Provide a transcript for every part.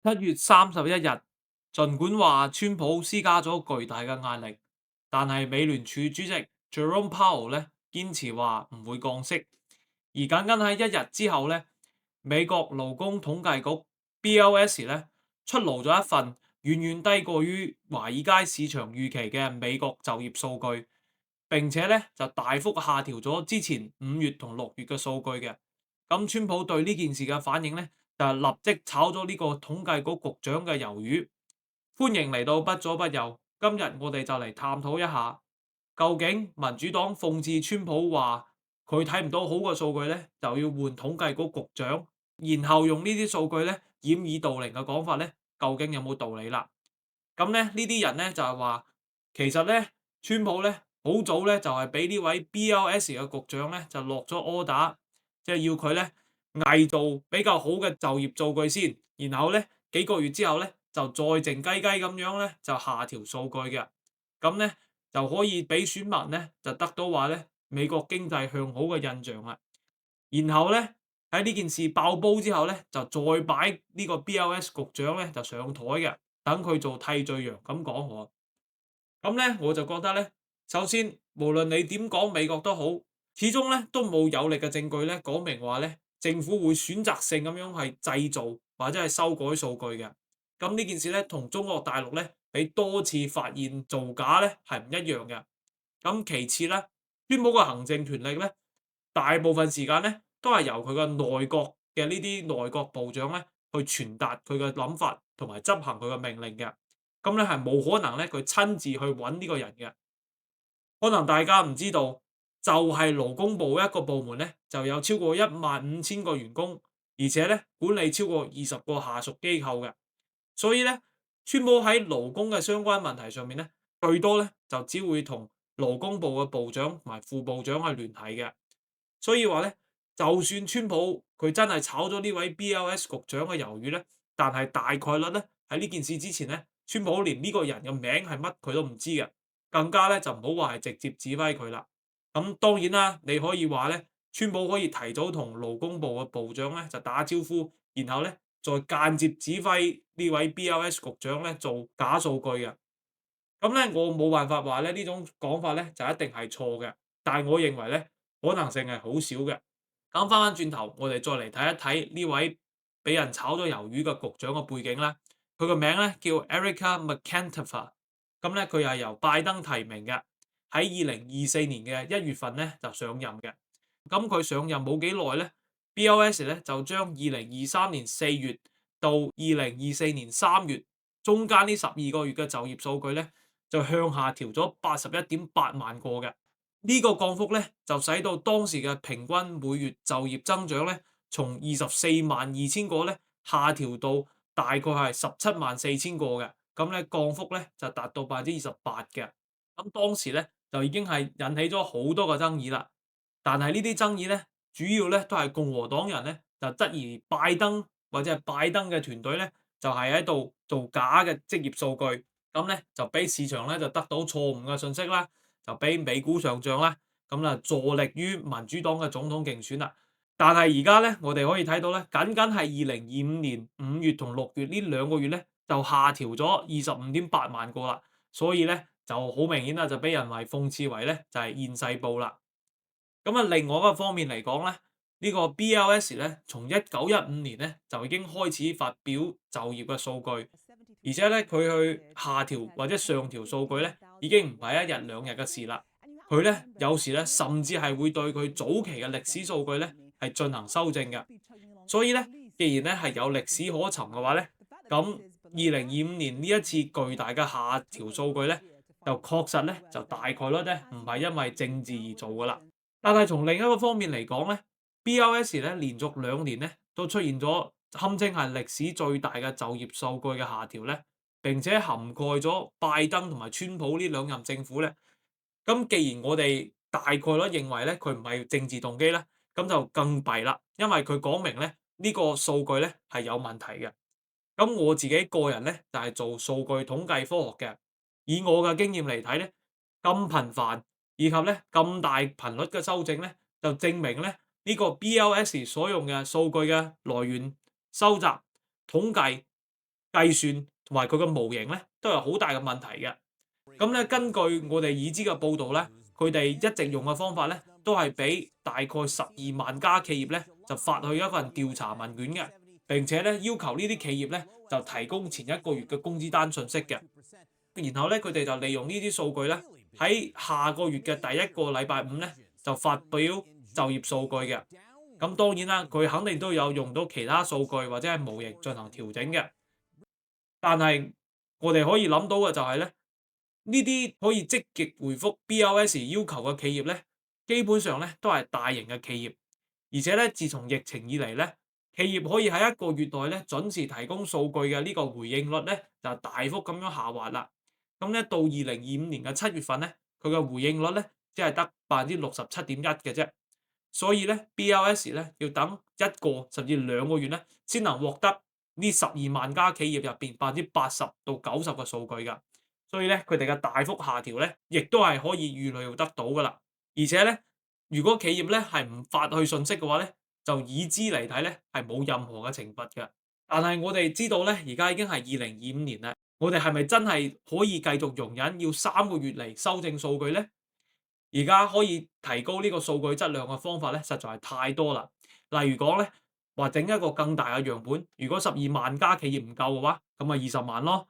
7月31日，儘管話川普施加咗巨大嘅壓力，但係美聯儲主席 Jerome Powell 咧堅持話唔會降息。而僅僅喺一日之後咧，美國勞工統計局 BLS 咧出爐咗一份遠遠低過於華爾街市場預期嘅美國就業數據，並且咧就大幅下調咗之前5月同6月嘅數據嘅。咁川普對呢件事嘅反應咧，就係立即炒咗呢個統計局局長嘅魷魚。歡迎嚟到不左不右，今日我哋就嚟探討一下，究竟民主黨諷刺川普話佢睇唔到好嘅數據咧，就要換統計局局長，然後用呢啲數據咧掩耳盜鈴嘅講法咧，究竟有冇道理啦？咁咧呢啲人咧就係話，其實咧川普咧好早咧就係俾呢位 BLS 嘅局長咧就落咗 order，即係要佢咧偽造比較好嘅就業數據先，然後咧幾個月之後咧就再靜雞雞咁樣咧就下調數據嘅，咁咧就可以俾選民咧就得到話咧美國經濟向好嘅印象啦。然後咧喺呢件事爆煲之後咧，就再擺呢個 BLS 局長咧就上台嘅，等佢做替罪羊咁講我。咁咧我就覺得咧，首先無論你點講美國都好，始終咧都冇有力嘅證據咧講明話咧政府會選擇性咁樣係製造或者係修改數據嘅。咁呢件事咧同中國大陸咧俾多次發現造假咧係唔一樣嘅。咁其次咧，川普嘅行政權力咧，大部分時間咧都係由佢嘅內閣嘅呢啲內閣部長咧去傳達佢嘅諗法同埋執行佢嘅命令嘅。咁咧係冇可能咧佢親自去揾呢個人嘅。可能大家唔知道，就係勞工部一個部門咧，就有超過15000個員工，而且咧管理超過20個下屬機構嘅。所以咧，川普喺勞工嘅相關問題上面咧，最多咧就只會同勞工部嘅部長同埋副部長去聯繫嘅。所以話咧，就算川普佢真係炒咗呢位 BLS 局長嘅魷魚咧，但係大概率咧喺呢件事之前咧，川普連呢個人嘅名係乜佢都唔知嘅，更加咧就唔好話係直接指揮佢啦。咁當然啦，你可以話咧，川普可以提早同勞工部嘅部長咧就打招呼，然後咧再間接指揮呢位 BLS 局長咧做假數據嘅。咁咧我冇辦法話咧呢種講法咧就一定係錯嘅，但係我認為咧可能性係好少嘅。咁翻翻轉頭，我哋再嚟睇一睇呢位俾人炒咗魷魚嘅局長嘅背景啦。佢個名咧叫 Erica McEntire，咁咧佢係由拜登提名嘅，喺2024年嘅1月份咧就上任嘅。咁佢上任冇幾耐咧，BLS 咧就將2023年4月到2024年3月中間呢12個月嘅就業數據咧，就向下調咗81.8萬個嘅。呢個降幅咧，就使到當時嘅平均每月就業增長咧，從24.2萬個咧下調到大概係17.4萬個嘅。咁咧降幅咧就達到28%嘅。咁當時咧就已經係引起咗好多嘅爭議啦。但係呢啲爭議咧，主要咧都係共和黨人咧就質疑拜登或者係拜登嘅團隊咧，就係喺度做假嘅職業數據，咁咧就俾市場咧就得到錯誤嘅信息啦。就俾美股上漲啦，咁啊助力於民主黨嘅總統競選啦。但係而家咧，我哋可以睇到咧，僅僅係2025年5月同6月呢2個月咧，就下調咗25.8萬個啦。所以咧就好明顯啦，就俾人為諷刺為咧就係現世報啦。咁啊，另外一個方面嚟講咧，呢個 BLS 咧，從1915年咧就已經開始發表就業嘅數據，而且咧佢去下調或者上調數據咧，已經唔係一日兩日嘅事啦。佢咧有時咧甚至係會對佢早期嘅歷史數據咧係進行修正嘅。所以咧，既然咧係有歷史可尋嘅話咧，咁2025年呢一次巨大嘅下調數據咧，就確實咧就大概率咧唔係因為政治而做噶啦。但係從另一個方面嚟講咧，BLS 咧連續2年咧都出現咗堪稱係歷史最大嘅就業數據嘅下調咧，並且涵蓋咗拜登同埋川普呢兩任政府咧。咁既然我哋大概率認為咧佢唔係政治動機咧，咁就更弊啦，因為佢講明咧呢個數據咧係有問題嘅。咁我自己個人咧就係做數據統計科學嘅，以我嘅經驗嚟睇咧，咁頻繁以及咧咁大頻率嘅修正咧，就證明咧呢個 BLS 所用嘅數據嘅來源、收集、統計計算同埋佢嘅模型咧都有好大嘅問題嘅。咁咧，根據我哋已知嘅報道咧，佢哋一直用嘅方法咧，都係俾大概12萬家企業咧就發去一份調查問卷嘅，並且咧要求呢啲企業咧就提供前一個月嘅工資單信息嘅。然後咧，佢哋就利用呢啲數據咧，喺下個月嘅第一個禮拜五咧就發表就業數據嘅。咁當然啦，佢肯定都有用到其他數據或者係模型進行調整嘅。但係我哋可以諗到嘅就係咧，呢啲可以積極回覆 BLS 要求嘅企業咧，基本上咧都係大型嘅企業，而且咧自從疫情以嚟咧，企業可以喺一個月內咧準時提供數據嘅呢個回應率咧就大幅咁樣下滑啦。咁咧到2025年嘅7月份咧，佢嘅回應率咧只係得67.1%嘅啫。所以咧，BLS 咧要等一個甚至2個月咧，先能獲得呢12萬家企業入邊80%到90%嘅數據㗎。所以咧，佢哋嘅大幅下調咧，亦都係可以預料得到㗎啦。而且咧，如果企業咧係唔發去信息嘅話咧，就以資嚟睇咧係冇任何嘅懲罰嘅。但係我哋知道咧，而家已經係2025年啦，我哋係咪真係可以繼續容忍要3個月嚟修正數據咧？而家可以提高呢個數據質量嘅方法咧，實在係太多啦。例如講咧，話整一個更大嘅樣本，如果12萬家企業唔夠嘅話，咁咪20萬咯。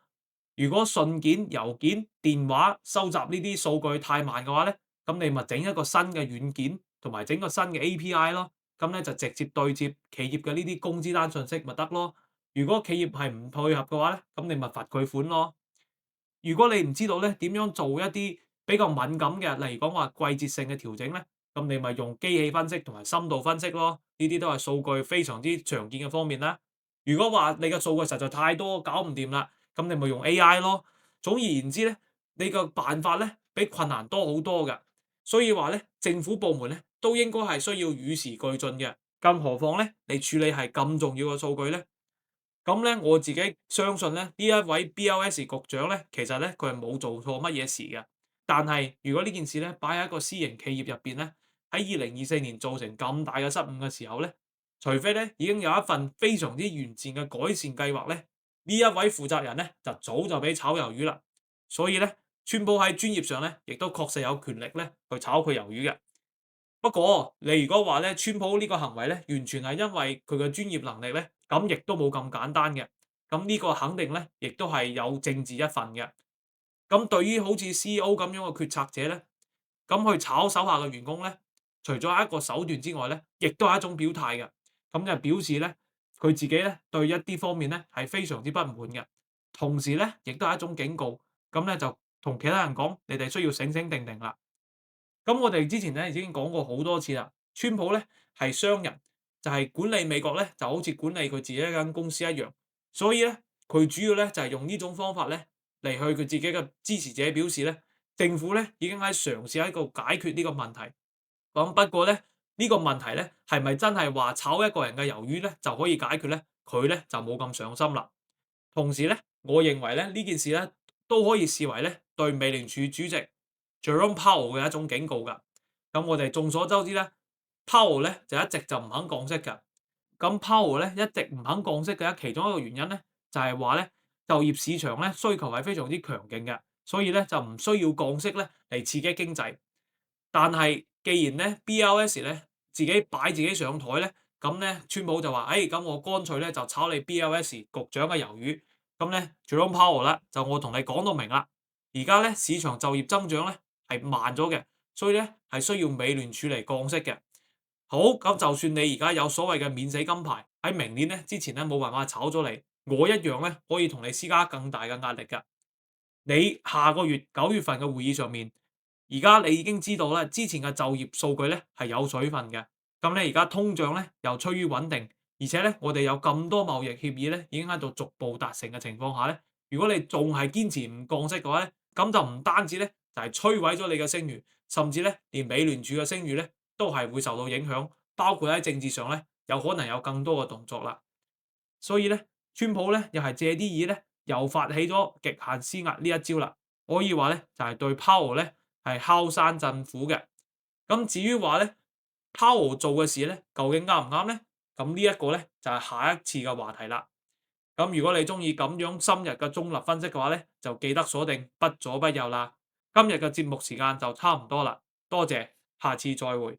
如果信件、郵件、電話收集呢啲數據太慢嘅話咧，咁你咪整一個新嘅軟件，同埋整個新嘅 API 咯。咁咧就直接對接企業嘅呢啲工資單信息咪得咯。如果企業係唔配合嘅話咧，咁你咪罰佢款咯。如果你唔知道咧點樣做一啲比較敏感嘅，例如講話季節性嘅調整咧，咁你咪用機器分析同埋深度分析咯，呢啲都係數據非常之常見嘅方面啦。如果話你嘅數據實在太多搞唔掂啦，咁你咪用 AI 咯。總而言之咧，你個辦法咧比困難多好多嘅，所以話咧政府部門咧都應該係需要與時俱進嘅，更何況咧你處理係咁重要嘅數據咧。咁咧，我自己相信咧，呢一位 BLS 局長咧，其實咧佢係冇做錯乜嘢事嘅。但係如果呢件事咧擺喺一個私營企業入邊咧，喺2024年造成咁大嘅失誤嘅時候咧，除非咧已經有一份非常之完善嘅改善計劃咧，呢一位負責人咧就早就俾炒魷魚啦。所以咧，川普喺專業上咧，亦都確實有權力咧去炒佢魷魚嘅。不過你如果話咧，川普呢個行為咧，完全係因為佢嘅專業能力咧，咁亦都冇咁簡單嘅。咁呢個肯定咧，亦都係有政治一份嘅。咁對於好似 CEO 咁樣嘅決策者咧，咁去炒手下嘅員工咧，除咗係一個手段之外咧，亦都係一種表態嘅。咁就表示咧，佢自己咧對一啲方面咧係非常之不滿嘅。同時咧，亦都係一種警告。咁咧就同其他人講，你哋需要醒醒定定啦。咁我哋之前咧已經講過好多次啦，川普咧係商人，就係管理美國咧就好似管理佢自己一間公司一樣，所以咧佢主要咧就係用呢種方法咧嚟去佢自己嘅支持者表示咧，政府咧已經喺嘗試喺度解決呢個問題。咁不過咧呢個問題咧係咪真係話炒一個人嘅魷魚咧就可以解決咧？佢咧就冇咁上心啦。同時咧，我認為咧呢件事咧都可以視為咧對美聯儲主席 Jerome Powell 嘅一種警告㗎。咁我哋眾所周知咧，Powell 咧就一直就唔肯降息㗎。咁 Powell 咧一直唔肯降息嘅其中一個原因咧，就係話咧就業市場咧需求係非常之強勁嘅，所以咧就唔需要降息咧嚟刺激經濟。但係既然咧 BLS 咧自己擺自己上台咧，咁咧川普就話：咁我乾脆咧就炒你 BLS 局長嘅魷魚。咁咧 Jerome Powell 啦，就我同你講到明啦。而家咧市場就業增長咧係慢咗嘅，所以咧係需要美聯儲嚟降息嘅。好，咁就算你而家有所謂嘅免死金牌，喺明年咧之前咧冇辦法炒咗你，我一樣咧可以同你施加更大嘅壓力㗎。你下個月9月份嘅會議上面，而家你已經知道啦，之前嘅就業數據咧係有水分嘅。咁咧而家通脹咧又趨於穩定，而且咧我哋有咁多貿易協議咧已經喺度逐步達成嘅情況下咧，如果你仲係堅持唔降息嘅話咧，咁就唔單止咧就係摧毀咗你嘅聲譽，甚至咧連美聯儲嘅聲譽咧都係會受到影響，包括喺政治上咧有可能有更多嘅動作啦。所以咧，川普咧又係借啲意咧，又發起咗極限施壓呢一招啦。可以話咧，就係對 Powell 咧係敲山震虎嘅。咁至於話咧，Powell 做嘅事咧，究竟啱唔啱咧？咁呢一個咧就係下一次嘅話題啦。咁如果你中意咁樣深入嘅中立分析嘅話咧，就記得鎖定不左不右啦。今日嘅節目時間就差唔多啦，多謝，下次再會。